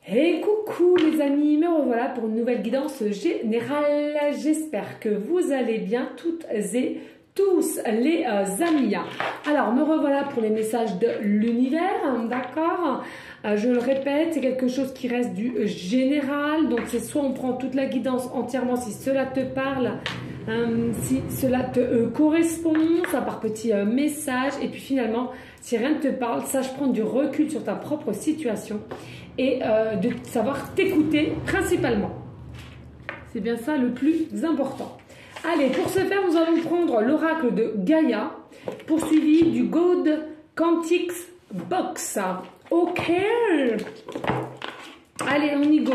Et coucou les amis, me revoilà pour une nouvelle guidance générale. J'espère que vous allez bien toutes et tous les amis. Alors me revoilà pour les messages de l'univers, d'accord. Je le répète, c'est quelque chose qui reste du général. Donc c'est soit on prend toute la guidance entièrement si cela te parle, si cela te correspond, ça par petits messages. Et puis finalement, si rien ne te parle, sache prendre du recul sur ta propre situation et de savoir t'écouter principalement. C'est bien ça le plus important. Allez, pour ce faire, nous allons prendre l'oracle de Gaïa, poursuivi du God Quantix Box. Ok. Allez, on y go.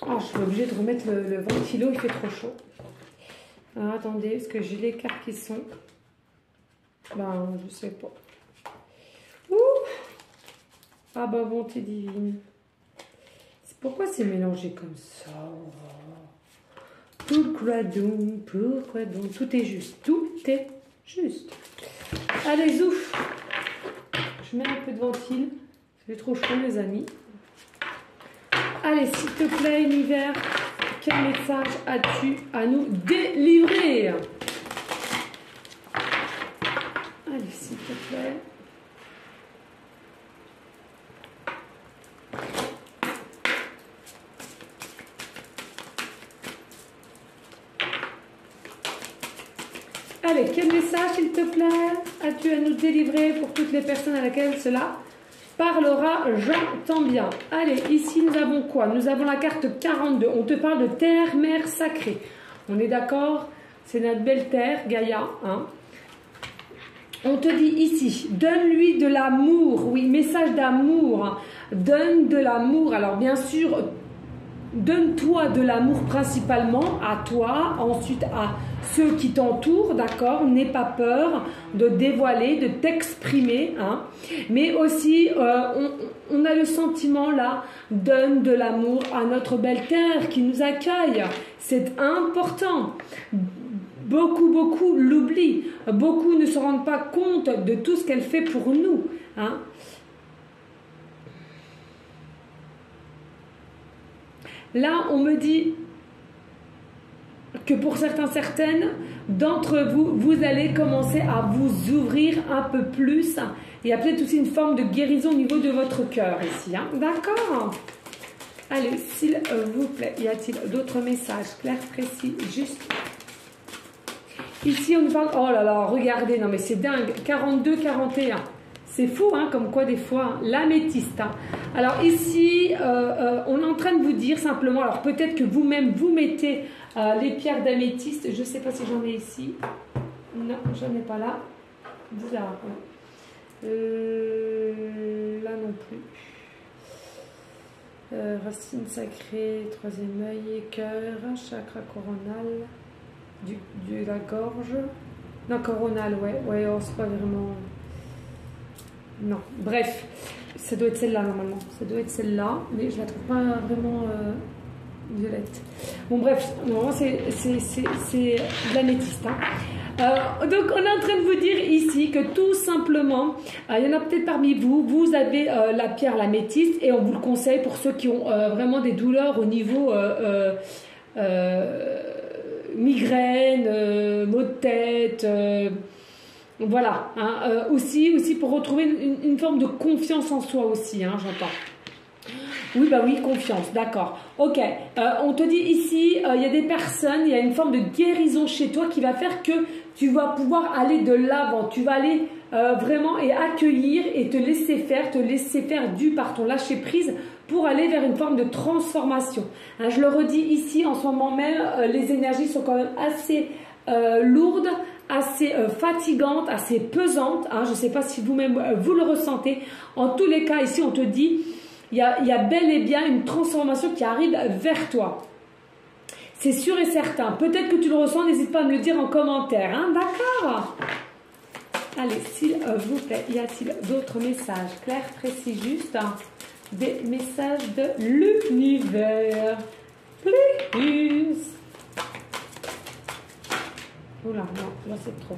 Oh, je suis obligée de remettre le ventilo, il fait trop chaud. Alors, attendez, est-ce que j'ai les cartes qui sont... Ben, je sais pas. Ouh. Ah bah, bonté divine. Pourquoi c'est mélangé comme ça? Pourquoi donc? Pourquoi donc? Tout est juste. Tout est juste. Allez, zouf. Je mets un peu de ventile. C'est trop chaud, les amis. Allez, s'il te plaît, univers, quel message as-tu à nous délivrer? Allez, s'il te plaît. Allez, quel message, s'il te plaît, as-tu à nous délivrer pour toutes les personnes à laquelle cela parlera? J'entends bien. Allez, ici, nous avons quoi? Nous avons la carte 42. On te parle de terre, mère sacrée. On est d'accord? C'est notre belle terre, Gaïa. Hein? On te dit ici, donne-lui de l'amour. Oui, message d'amour. Hein. Donne de l'amour. Alors, bien sûr, donne-toi de l'amour principalement à toi, ensuite à ceux qui t'entourent, d'accord? N'aie pas peur de dévoiler, de t'exprimer, hein? Mais aussi, on a le sentiment là, donne de l'amour à notre belle terre qui nous accueille. C'est important. Beaucoup l'oublient. Beaucoup ne se rendent pas compte de tout ce qu'elle fait pour nous, hein? Là, on me dit que pour certaines d'entre vous, vous allez commencer à vous ouvrir un peu plus. Il y a peut-être aussi une forme de guérison au niveau de votre cœur ici. Hein? D'accord? Allez, s'il vous plaît, y a-t-il d'autres messages clairs, précis, juste? Ici, on nous parle... Oh là là, regardez, non mais c'est dingue. 42, 41. C'est fou, hein, comme quoi des fois, l'améthyste. Hein. Alors ici, on est en train de vous dire simplement, alors peut-être que vous-même, vous mettez les pierres d'améthyste. Je ne sais pas si j'en ai ici. Non, j'en ai pas là. Bizarre. Hein. Là non plus. Racine sacrée, troisième œil, cœur, chakra coronal, de la gorge. Non, coronal, ouais, oh, c'est pas vraiment... Non, bref, ça doit être celle-là normalement. Ça doit être celle-là, mais je la trouve pas vraiment violette. Bon, bref, normalement c'est de l'améthyste. Hein. Donc, on est en train de vous dire ici que tout simplement, il y en a peut-être parmi vous, vous avez la pierre, l'améthyste, et on vous le conseille pour ceux qui ont vraiment des douleurs au niveau migraine, maux de tête. Voilà, hein, aussi pour retrouver une forme de confiance en soi aussi, hein, j'entends. Oui, bah oui, confiance, d'accord. Ok, on te dit ici, il y a des personnes, il y a une forme de guérison chez toi qui va faire que tu vas pouvoir aller de l'avant. Tu vas aller vraiment et accueillir et te laisser faire dû par ton lâcher prise pour aller vers une forme de transformation. Hein, je le redis ici, en ce moment même, les énergies sont quand même assez lourdes, assez fatigante, assez pesante. Hein, je ne sais pas si vous-même vous le ressentez. En tous les cas, ici, on te dit, il y a bel et bien une transformation qui arrive vers toi. C'est sûr et certain. Peut-être que tu le ressens, n'hésite pas à me le dire en commentaire. Hein, d'accord? Allez, s'il vous plaît, y a-t-il d'autres messages clairs, précis, justes? Hein, des messages de l'univers. Plus. Oula, non, là c'est trop.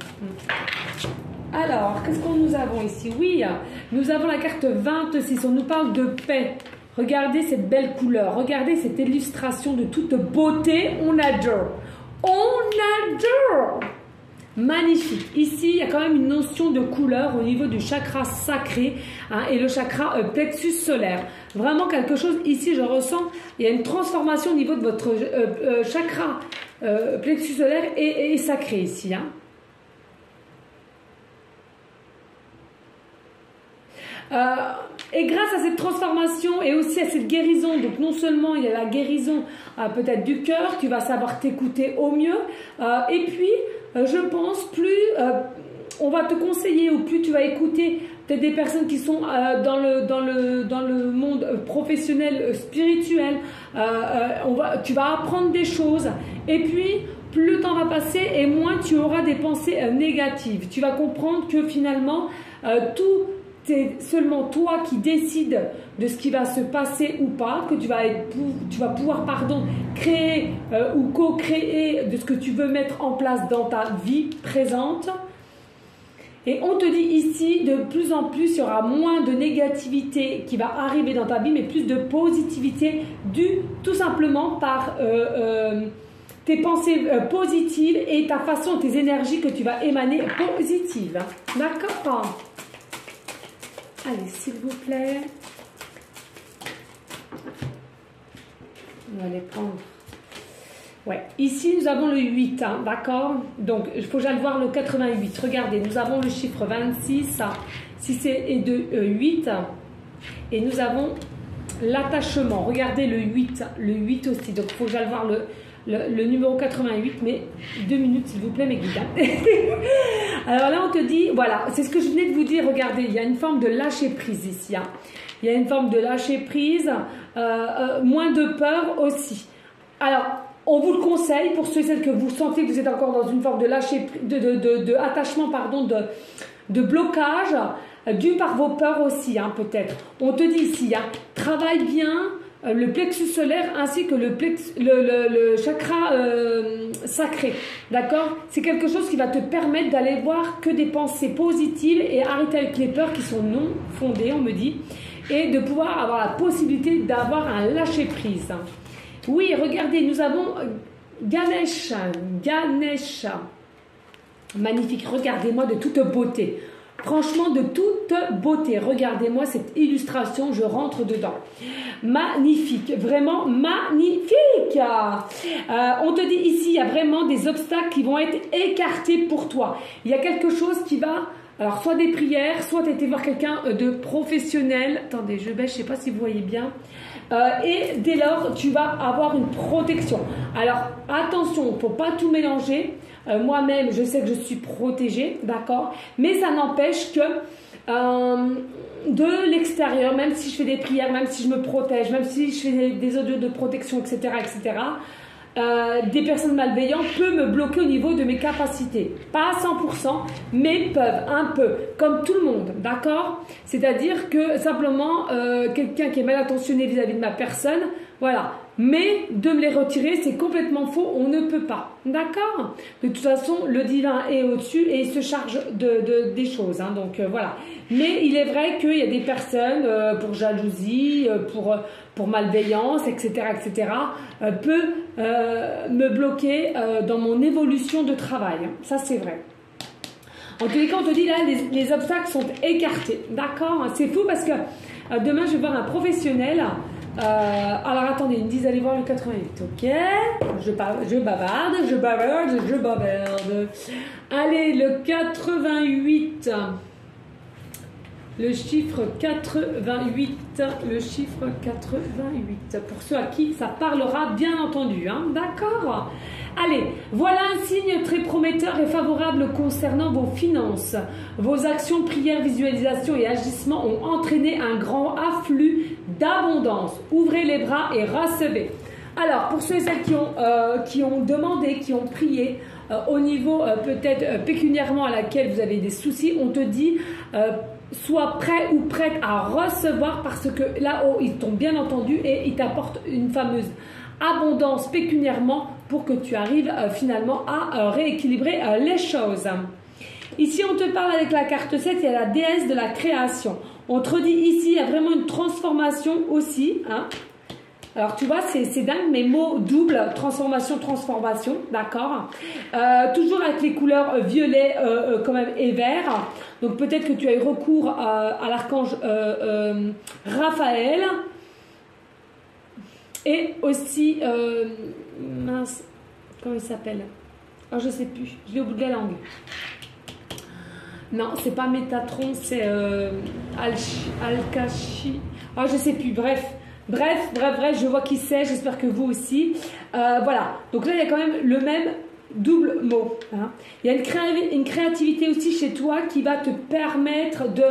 Alors, qu'est-ce qu'on nous avons ici? Oui, nous avons la carte 26. On nous parle de paix. Regardez cette belle couleur. Regardez cette illustration de toute beauté. On adore. On adore. Magnifique. Ici, il y a quand même une notion de couleur au niveau du chakra sacré hein, et le chakra plexus solaire. Vraiment quelque chose, ici, je ressens, il y a une transformation au niveau de votre chakra plexus solaire et sacré ici. Hein. Et grâce à cette transformation et aussi à cette guérison, donc non seulement il y a la guérison peut-être du cœur, tu vas savoir t'écouter au mieux, et puis je pense plus on va te conseiller ou plus tu vas écouter peut-être des personnes qui sont dans le monde professionnel, spirituel, tu vas apprendre des choses et puis plus le temps va passer et moins tu auras des pensées négatives. Tu vas comprendre que finalement tout c'est seulement toi qui décides de ce qui va se passer ou pas, que tu vas pouvoir créer ou co-créer de ce que tu veux mettre en place dans ta vie présente. Et on te dit ici, de plus en plus, il y aura moins de négativité qui va arriver dans ta vie, mais plus de positivité due tout simplement par tes pensées positives et ta façon, tes énergies que tu vas émaner positives. D'accord ? Allez, s'il vous plaît. On va les prendre. Ouais, ici nous avons le 8, hein, d'accord? Donc, il faut que j'aille voir le 88. Regardez, nous avons le chiffre 26, 6 et 2, 8. Et nous avons l'attachement. Regardez le 8 aussi. Donc, il faut que j'aille voir le numéro 88, mais 2 minutes s'il vous plaît mes guides. Alors là on te dit, voilà, c'est ce que je venais de vous dire, regardez, il y a une forme de lâcher prise ici, hein. Il y a une forme de lâcher prise, moins de peur aussi. Alors, on vous le conseille pour ceux et celles que vous sentez que vous êtes encore dans une forme de lâcher, attachement, pardon, de blocage, dû par vos peurs aussi, hein, peut-être. On te dit ici, hein, travaille bien le plexus solaire ainsi que le chakra sacré, d'accord? C'est quelque chose qui va te permettre d'aller voir que des pensées positives et arrêter avec les peurs qui sont non fondées, on me dit, et de pouvoir avoir la possibilité d'avoir un lâcher-prise. Oui, regardez, nous avons Ganesh, magnifique, regardez-moi de toute beauté. Franchement, de toute beauté. Regardez-moi cette illustration, je rentre dedans. Magnifique, vraiment magnifique. On te dit ici, il y a vraiment des obstacles qui vont être écartés pour toi. Il y a quelque chose qui va... Alors, soit des prières, soit tu as été voir quelqu'un de professionnel. Attendez, je baisse, je ne sais pas si vous voyez bien. Et dès lors, tu vas avoir une protection. Alors, attention, il ne faut pas tout mélanger. Moi-même, je sais que je suis protégée, d'accord? Mais ça n'empêche que de l'extérieur, même si je fais des prières, même si je me protège, même si je fais des audios de protection, etc., etc., des personnes malveillantes peuvent me bloquer au niveau de mes capacités. Pas à 100%, mais peuvent un peu, comme tout le monde, d'accord? C'est-à-dire que simplement, quelqu'un qui est mal intentionné vis-à-vis de ma personne, voilà. Mais de me les retirer, c'est complètement faux, on ne peut pas, d'accord? De toute façon, le divin est au-dessus et il se charge des choses, hein, donc voilà. Mais il est vrai qu'il y a des personnes, pour jalousie, pour malveillance, etc., etc., peut me bloquer dans mon évolution de travail, hein. Ça c'est vrai. En tous les cas, on te dit là, les obstacles sont écartés, d'accord? C'est fou parce que demain, je vais voir un professionnel. Alors attendez, ils me disent allez voir le 88, ok, je bavarde. Allez, le 88, le chiffre 88, le chiffre 88, pour ceux à qui ça parlera bien entendu, hein, d'accord? Allez, voilà un signe très prometteur et favorable concernant vos finances. Vos actions, prières, visualisations et agissements ont entraîné un grand afflux d'abondance. Ouvrez les bras et recevez. Alors, pour ceux et celles qui ont demandé, qui ont prié, au niveau peut-être pécuniairement à laquelle vous avez des soucis, on te dit sois prêt ou prête à recevoir parce que là-haut, ils t'ont bien entendu et ils t'apportent une fameuse abondance pécuniairement pour que tu arrives finalement à rééquilibrer les choses. Ici, on te parle avec la carte 7, il y a la déesse de la création. On te redit ici, il y a vraiment une transformation aussi. Hein. Alors, tu vois, c'est dingue, mes mots doubles, transformation, transformation, d'accord. Toujours avec les couleurs violet quand même et vert. Donc, peut-être que tu as eu recours à l'archange Raphaël. Et aussi, mince, comment il s'appelle? Oh, je sais plus, je l'ai au bout de la langue. Non, c'est pas Métatron, c'est Alkashi. Oh, je sais plus, bref, je vois qui c'est, j'espère que vous aussi. Voilà, donc là, il y a quand même le même double mot. Hein. Il y a une créativité aussi chez toi qui va te permettre de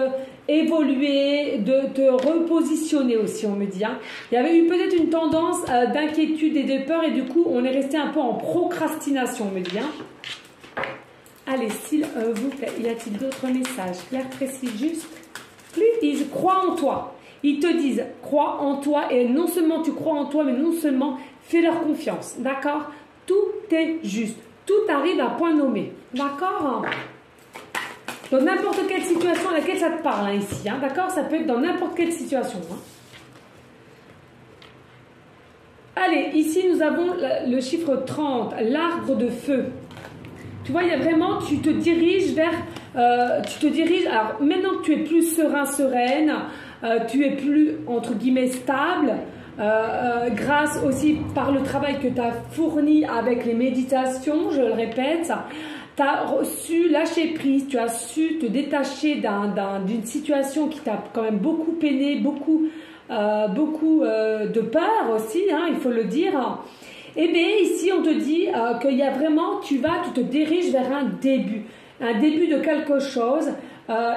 évoluer, de te repositionner aussi, on me dit. Hein. Il y avait eu peut-être une tendance d'inquiétude et de peur et du coup, on est resté un peu en procrastination, on me dit. Hein. Allez, s'il vous plaît, y a-t-il d'autres messages? Clair, précis, juste. Please, crois en toi. Ils te disent, crois en toi et non seulement tu crois en toi, mais non seulement fais-leur confiance. D'accord? Tout est juste. Tout arrive à point nommé. D'accord? Dans n'importe quelle situation à laquelle ça te parle hein, ici. Hein, d'accord? Ça peut être dans n'importe quelle situation. Hein. Allez, ici nous avons le chiffre 30, l'arbre de feu. Tu vois, il y a vraiment, tu te diriges vers, alors maintenant que tu es plus serein, sereine, tu es plus, entre guillemets, stable, grâce aussi par le travail que tu as fourni avec les méditations, je le répète, tu as su lâcher prise, tu as su te détacher d'une situation qui t'a quand même beaucoup peiné, beaucoup de peur aussi, hein, il faut le dire. Eh bien, ici, on te dit qu'il y a vraiment, tu te diriges vers un début de quelque chose,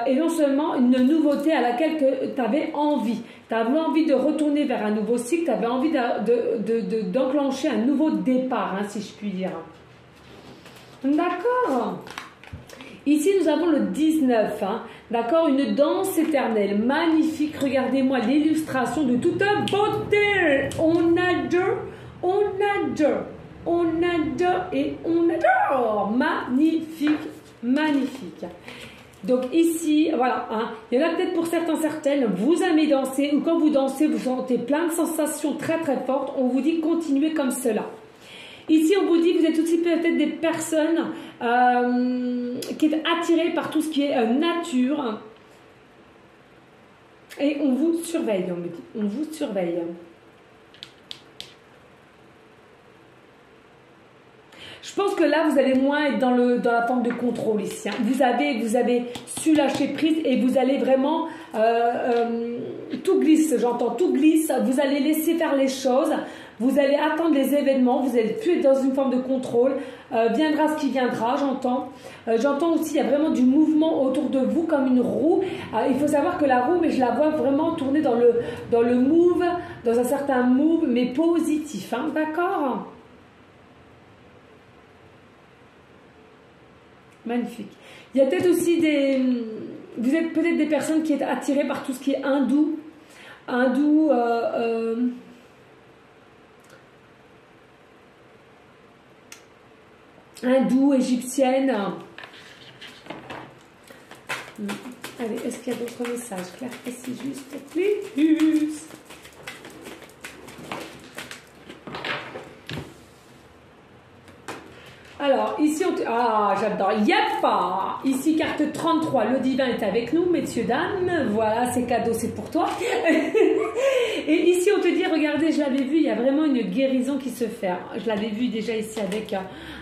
et non seulement une nouveauté à laquelle tu avais envie. Tu avais envie de retourner vers un nouveau cycle, tu avais envie d'enclencher un nouveau départ, hein, si je puis dire. D'accord. Ici, nous avons le 19, hein, d'accord, une danse éternelle, magnifique. Regardez-moi l'illustration de toute beauté. On adore. On adore et on adore. Magnifique, magnifique. Donc ici, voilà, hein, il y en a peut-être pour certaines, vous aimez danser ou quand vous dansez, vous sentez plein de sensations très très fortes. On vous dit continuez comme cela. Ici, on vous dit vous êtes aussi peut-être des personnes qui êtes attirées par tout ce qui est nature. Et on vous surveille, on me dit. On vous surveille. Je pense que là, vous allez moins être dans la forme de contrôle ici. Hein. Vous avez su lâcher prise et vous allez vraiment... tout glisse, j'entends, tout glisse. Vous allez laisser faire les choses. Vous allez attendre les événements. Vous allez plus être dans une forme de contrôle. Viendra ce qui viendra, j'entends. J'entends aussi, il y a vraiment du mouvement autour de vous comme une roue. Il faut savoir que la roue, mais je la vois vraiment tourner dans le move, dans un certain move, mais positif. Hein, d'accord ? Magnifique. Il y a peut-être aussi vous êtes peut-être des personnes qui êtes attirées par tout ce qui est hindou, égyptienne. Allez, est-ce qu'il y a d'autres messages? Claire, précis, juste, plus. Alors, ici, j'adore. Yep! Ici, carte 33. Le divin est avec nous, messieurs, dames. Voilà, c'est cadeau, c'est pour toi. Et ici, on te dit, regardez, je l'avais vu, il y a vraiment une guérison qui se fait. Je l'avais vu déjà ici avec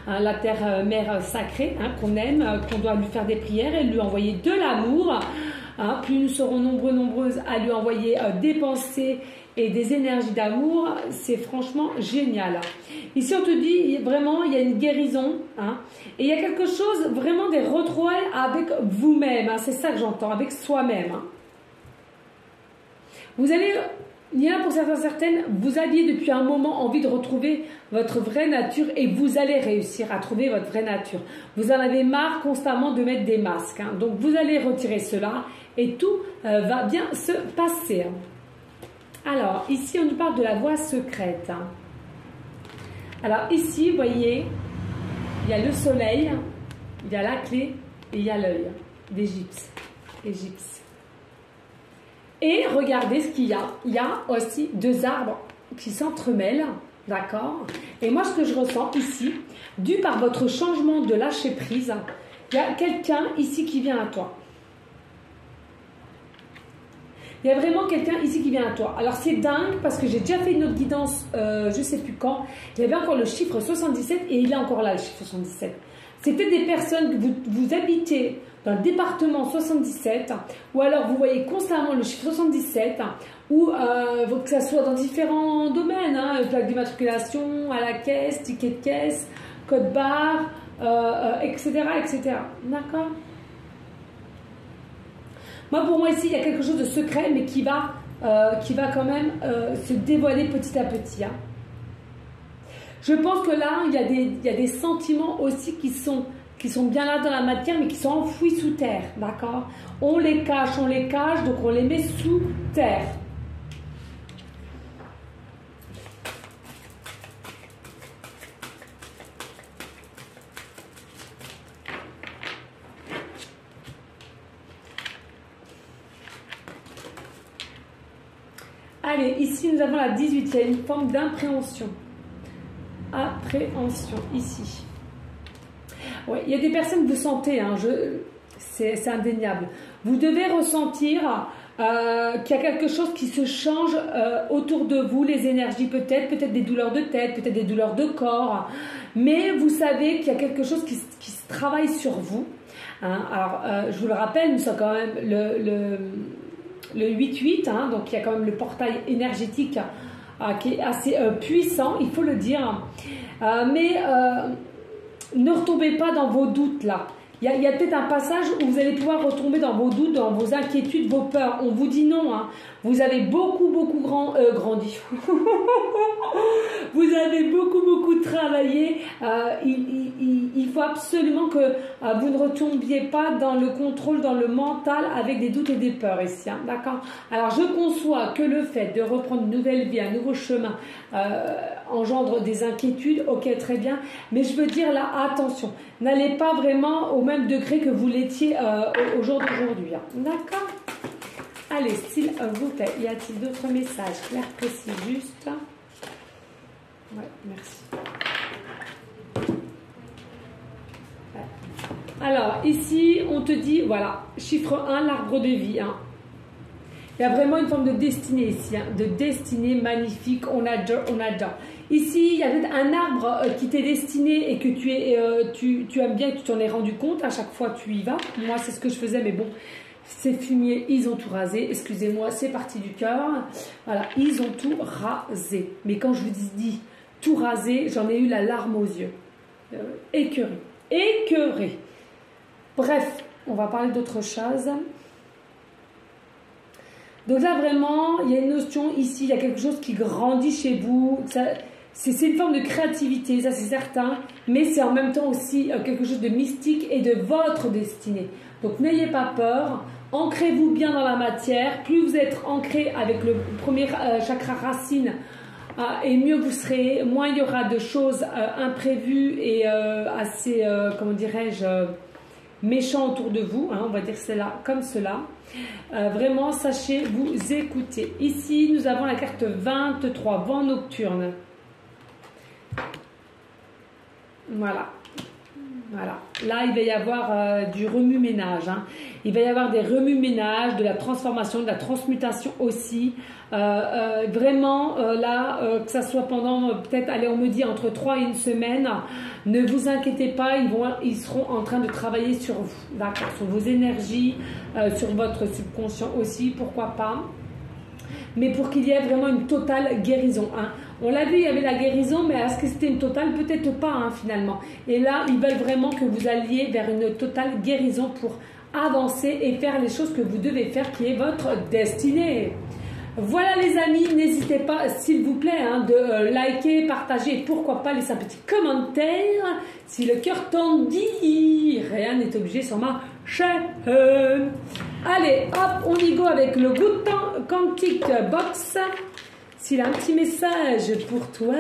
la terre-mère sacrée, hein, qu'on aime, qu'on doit lui faire des prières et lui envoyer de l'amour. Hein, plus nous serons nombreuses à lui envoyer des pensées et des énergies d'amour, c'est franchement génial. Ici, on te dit vraiment, il y a une guérison, hein, et il y a quelque chose, vraiment des retrouvailles avec vous-même, hein, c'est ça que j'entends, avec soi-même. Hein. Vous allez, il y en a pour certaines, vous aviez depuis un moment envie de retrouver votre vraie nature et vous allez réussir à trouver votre vraie nature. Vous en avez marre constamment de mettre des masques, hein, donc vous allez retirer cela et tout va bien se passer. Alors, ici, on nous parle de la voie secrète. Hein. Alors ici, vous voyez, il y a le soleil, il y a la clé et il y a l'œil d'Égypte. Et regardez ce qu'il y a. Il y a aussi deux arbres qui s'entremêlent, d'accord? Et moi, ce que je ressens ici, dû par votre changement de lâcher prise, il y a quelqu'un ici qui vient à toi. Il y a vraiment quelqu'un ici qui vient à toi. Alors c'est dingue parce que j'ai déjà fait une autre guidance, je ne sais plus quand. Il y avait encore le chiffre 77 et il est encore là le chiffre 77. C'était des personnes que vous habitez dans le département 77 ou alors vous voyez constamment le chiffre 77 ou que ça soit dans différents domaines, hein, plaque d'immatriculation, à la caisse, ticket de caisse, code barre, etc. etc. D'accord? Moi, pour moi, ici, il y a quelque chose de secret, mais qui va quand même se dévoiler petit à petit. Hein. Je pense que là, il y a des sentiments aussi qui sont bien là dans la matière, mais qui sont enfouis sous terre. D'accord? On les cache, donc on les met sous terre. Allez, ici nous avons la 18, il y a une forme d'impréhension. Appréhension, ici. Ouais, il y a des personnes que vous sentez, hein, c'est indéniable. Vous devez ressentir qu'il y a quelque chose qui se change autour de vous, les énergies peut-être des douleurs de tête, peut-être des douleurs de corps. Mais vous savez qu'il y a quelque chose qui se travaille sur vous. Hein. Alors, je vous le rappelle, nous sommes quand même le 8-8, hein, donc il y a quand même le portail énergétique qui est assez puissant, il faut le dire. Mais ne retombez pas dans vos doutes là. Il y a peut-être un passage où vous allez pouvoir retomber dans vos doutes, dans vos inquiétudes, vos peurs. On vous dit non. Hein. Vous avez beaucoup grandi. Vous avez beaucoup travaillé. Il faut absolument que vous ne retombiez pas dans le contrôle, dans le mental avec des doutes et des peurs ici. Hein, d'accord? Alors je conçois que le fait de reprendre une nouvelle vie, un nouveau chemin engendre des inquiétudes. Ok, très bien. Mais je veux dire là, attention. N'allez pas vraiment au même degré que vous l'étiez au jour d'aujourd'hui. Hein. D'accord? Allez, s'il vous plaît, y a-t-il d'autres messages clairs, précis, juste? Ouais, merci. Ouais. Alors, ici, on te dit, voilà, chiffre 1, l'arbre de vie. Hein. Il y a vraiment une forme de destinée ici, hein, de destinée magnifique, on adore. Ici, il y a peut-être un arbre qui t'est destiné et que tu aimes bien et que tu t'en es rendu compte, à chaque fois tu y vas. Moi, c'est ce que je faisais, mais bon, ces fumiers, ils ont tout rasé. Excusez-moi, c'est parti du cœur. Voilà, ils ont tout rasé. Mais quand je vous dis tout rasé, j'en ai eu la larme aux yeux. Écœuré. Bref, on va parler d'autre chose. Donc là, vraiment, il y a une notion ici, il y a quelque chose qui grandit chez vous. C'est une forme de créativité, ça c'est certain. Mais c'est en même temps aussi quelque chose de mystique et de votre destinée. Donc n'ayez pas peur, ancrez-vous bien dans la matière. Plus vous êtes ancré avec le premier chakra racine, et mieux vous serez, moins il y aura de choses imprévues et assez, comment dirais-je, méchants autour de vous, hein, on va dire cela comme cela. Vraiment, sachez vous écouter. Ici, nous avons la carte 23, vent nocturne. Voilà. Voilà. Là, il va y avoir du remue-ménage. Hein. Il va y avoir des remue-ménages, de la transformation, de la transmutation aussi. Vraiment, là, que ça soit pendant peut-être, allez, on me dit entre 3 et 1 semaine, ne vous inquiétez pas, ils seront en train de travailler sur vous, d'accord, sur vos énergies, sur votre subconscient aussi, pourquoi pas. Mais pour qu'il y ait vraiment une totale guérison. Hein. On l'a vu, il y avait la guérison, mais est-ce que c'était une totale? Peut-être pas, hein, finalement. Et là, ils veulent vraiment que vous alliez vers une totale guérison pour avancer et faire les choses que vous devez faire, qui est votre destinée. Voilà les amis, n'hésitez pas, s'il vous plaît, hein, de liker, partager et pourquoi pas laisser un petit commentaire si le cœur t'en dit. Rien n'est obligé sur ma chaîne. Allez, hop, on y go avec le Good Quantic Box. S'il a un petit message pour toi.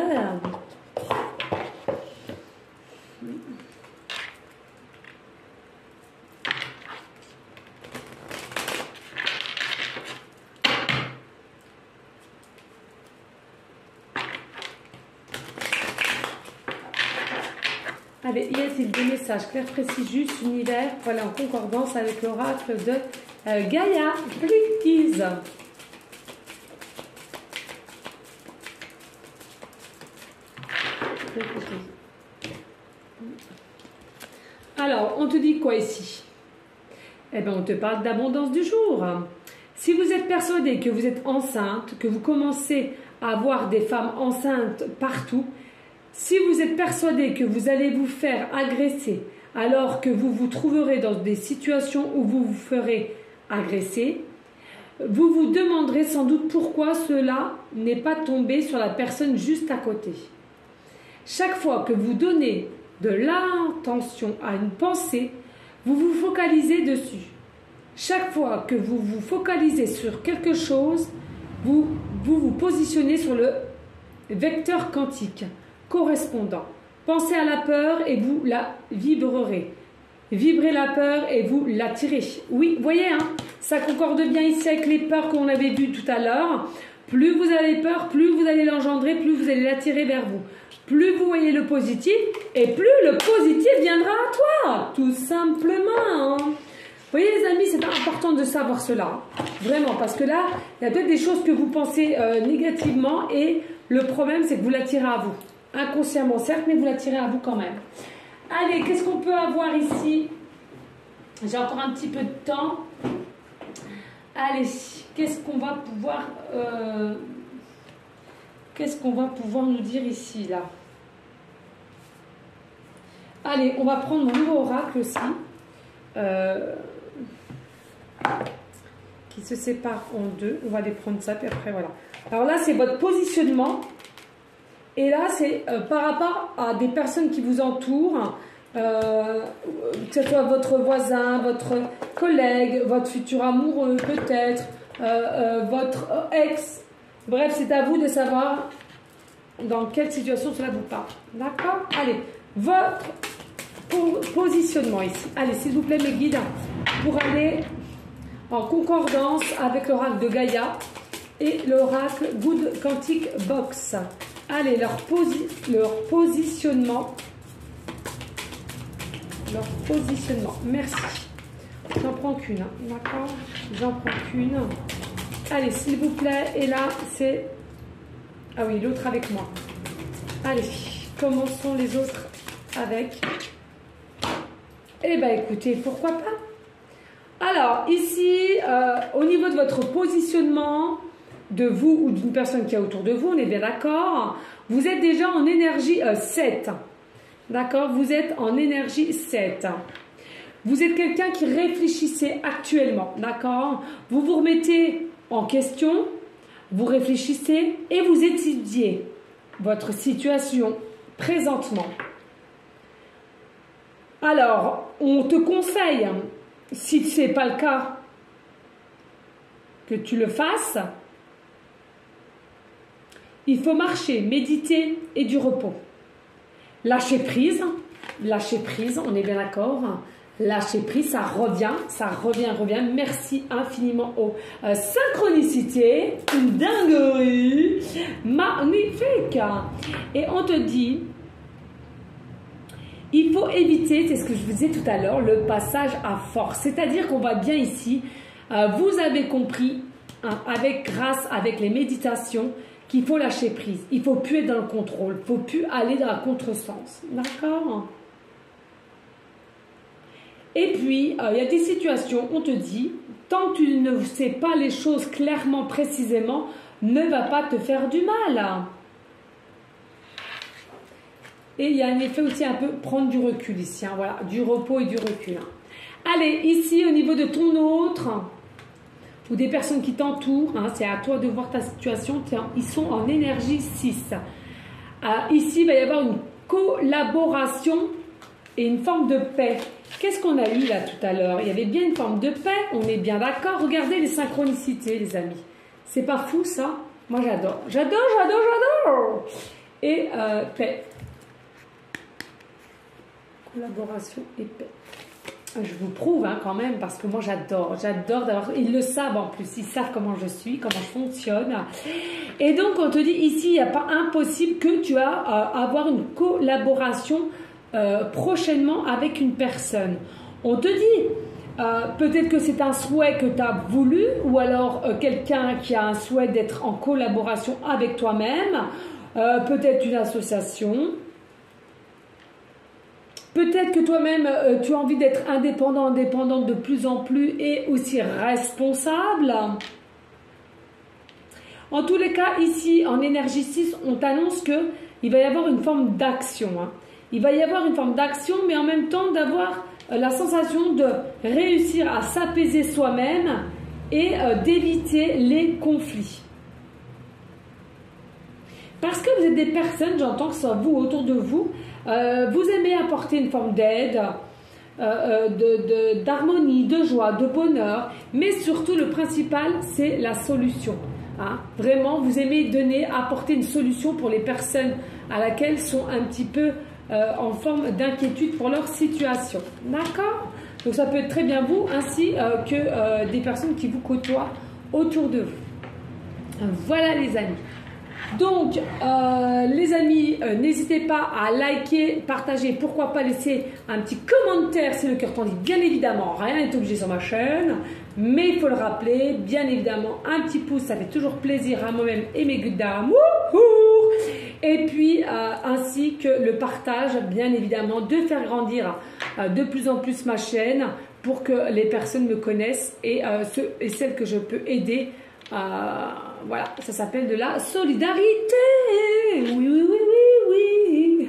Allez, y a-t-il des messages clairs, précis, justes, univers, pour aller en concordance avec l'oracle de Gaïa, please. Alors, on te dit quoi ici? Eh bien, on te parle d'abondance du jour. Si vous êtes persuadé que vous êtes enceinte, que vous commencez à voir des femmes enceintes partout, si vous êtes persuadé que vous allez vous faire agresser alors que vous vous trouverez dans des situations où vous vous ferez agresser, vous vous demanderez sans doute pourquoi cela n'est pas tombé sur la personne juste à côté. Chaque fois que vous donnez de l'intention à une pensée, vous vous focalisez dessus. Chaque fois que vous vous focalisez sur quelque chose, vous vous positionnez sur le vecteur quantique correspondant. Pensez à la peur et vous la vibrerez. Vibrez la peur et vous l'attirez. Oui, voyez, hein, ça concorde bien ici avec les peurs qu'on avait vues tout à l'heure. Plus vous avez peur, plus vous allez l'engendrer, plus vous allez l'attirer vers vous. Plus vous voyez le positif, et plus le positif viendra à toi, tout simplement. Hein. Vous voyez les amis, c'est important de savoir cela, vraiment, parce que là, il y a peut-être des choses que vous pensez négativement, et le problème, c'est que vous l'attirez à vous. Inconsciemment, certes, mais vous l'attirez à vous quand même. Allez, qu'est-ce qu'on peut avoir ici? J'ai encore un petit peu de temps. Allez, qu'est-ce qu'on va pouvoir nous dire ici, là? Allez, on va prendre mon nouveau oracle aussi, qui se sépare en deux. On va les prendre ça, puis après, voilà. Alors là, c'est votre positionnement. Et là, c'est par rapport à des personnes qui vous entourent, que ce soit votre voisin, votre collègue, votre futur amoureux peut-être, votre ex. Bref, c'est à vous de savoir dans quelle situation cela vous parle. D'accord? Allez, votre positionnement ici. Allez, s'il vous plaît, mes guides, pour aller en concordance avec l'oracle de Gaïa et l'oracle Good Quantic Box. Allez, leur positionnement. Leur positionnement. Merci. J'en prends qu'une, hein, d'accord? J'en prends qu'une. Allez, s'il vous plaît. Et là, c'est... Ah oui, l'autre avec moi. Allez, commençons les autres avec... Eh bien, écoutez, pourquoi pas? Alors, ici, au niveau de votre positionnement, de vous ou d'une personne qui est autour de vous, on est bien d'accord, vous êtes déjà en énergie 7. D'accord? Vous êtes en énergie 7. Vous êtes quelqu'un qui réfléchissait actuellement. D'accord? Vous vous remettez en question, vous réfléchissez et vous étudiez votre situation présentement. Alors, on te conseille, si ce n'est pas le cas, que tu le fasses. Il faut marcher, méditer et du repos. Lâcher prise, on est bien d'accord. Lâcher prise, ça revient. Merci infiniment aux synchronicités. Une dinguerie magnifique. Et on te dit, il faut éviter, c'est ce que je vous disais tout à l'heure, le passage à force. C'est-à-dire qu'on va bien ici, vous avez compris, hein, avec les méditations, qu'il faut lâcher prise. Il ne faut plus être dans le contrôle. Il ne faut plus aller dans le contresens. D'accord? Et puis, il y a des situations, on te dit, tant que tu ne sais pas les choses clairement, précisément, ne va pas te faire du mal. Et il y a un effet aussi un peu prendre du recul ici. Hein, voilà, du repos et du recul. Hein. Allez, ici, au niveau de ton autre... ou des personnes qui t'entourent, hein, c'est à toi de voir ta situation, ils sont en énergie 6. Ici, il va y avoir une collaboration et une forme de paix. Qu'est-ce qu'on a eu là tout à l'heure? Il y avait bien une forme de paix, on est bien d'accord. Regardez les synchronicités, les amis. C'est pas fou ça? Moi j'adore. J'adore. Et paix. Collaboration et paix. Je vous prouve hein, quand même, parce que moi j'adore d'avoir... Ils le savent en plus, ils savent comment je suis, comment je fonctionne. Et donc on te dit ici, il n'y a pas impossible que tu vas avoir une collaboration prochainement avec une personne. On te dit, peut-être que c'est un souhait que tu as voulu, ou alors quelqu'un qui a un souhait d'être en collaboration avec toi-même, peut-être une association. Peut-être que toi-même, tu as envie d'être indépendant, indépendante de plus en plus et aussi responsable. En tous les cas, ici, en énergie 6, on t'annonce qu'il va y avoir une forme d'action. Hein. Il va y avoir une forme d'action, mais en même temps d'avoir la sensation de réussir à s'apaiser soi-même et d'éviter les conflits. Parce que vous êtes des personnes, j'entends que ce soit vous, autour de vous, vous aimez apporter une forme d'aide, d'harmonie, de joie, de bonheur, mais surtout le principal, c'est la solution. Hein. Vraiment, vous aimez donner, apporter une solution pour les personnes à laquelle sont un petit peu en forme d'inquiétude pour leur situation. D'accord? Donc ça peut être très bien vous, ainsi que des personnes qui vous côtoient autour de vous. Voilà les amis. Donc, les amis, n'hésitez pas à liker, partager, pourquoi pas laisser un petit commentaire si le cœur t'en dit. Bien évidemment, rien n'est obligé sur ma chaîne, mais il faut le rappeler, bien évidemment, un petit pouce, ça fait toujours plaisir à moi-même et mes gouttes d'amour. Et puis, ainsi que le partage, bien évidemment, de faire grandir de plus en plus ma chaîne pour que les personnes me connaissent et ceux et celles que je peux aider. Voilà, ça s'appelle de la solidarité. Oui, oui, oui, oui, oui.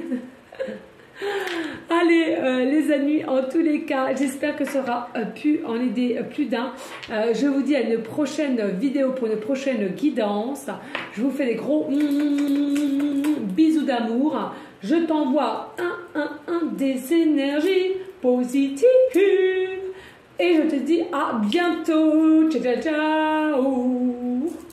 Allez, les amis, en tous les cas, j'espère que ça aura pu en aider plus d'un. Je vous dis à une prochaine vidéo pour une prochaine guidance. Je vous fais des gros bisous d'amour. Je t'envoie des énergies positives. Et je te dis à bientôt. Ciao, ciao, ciao.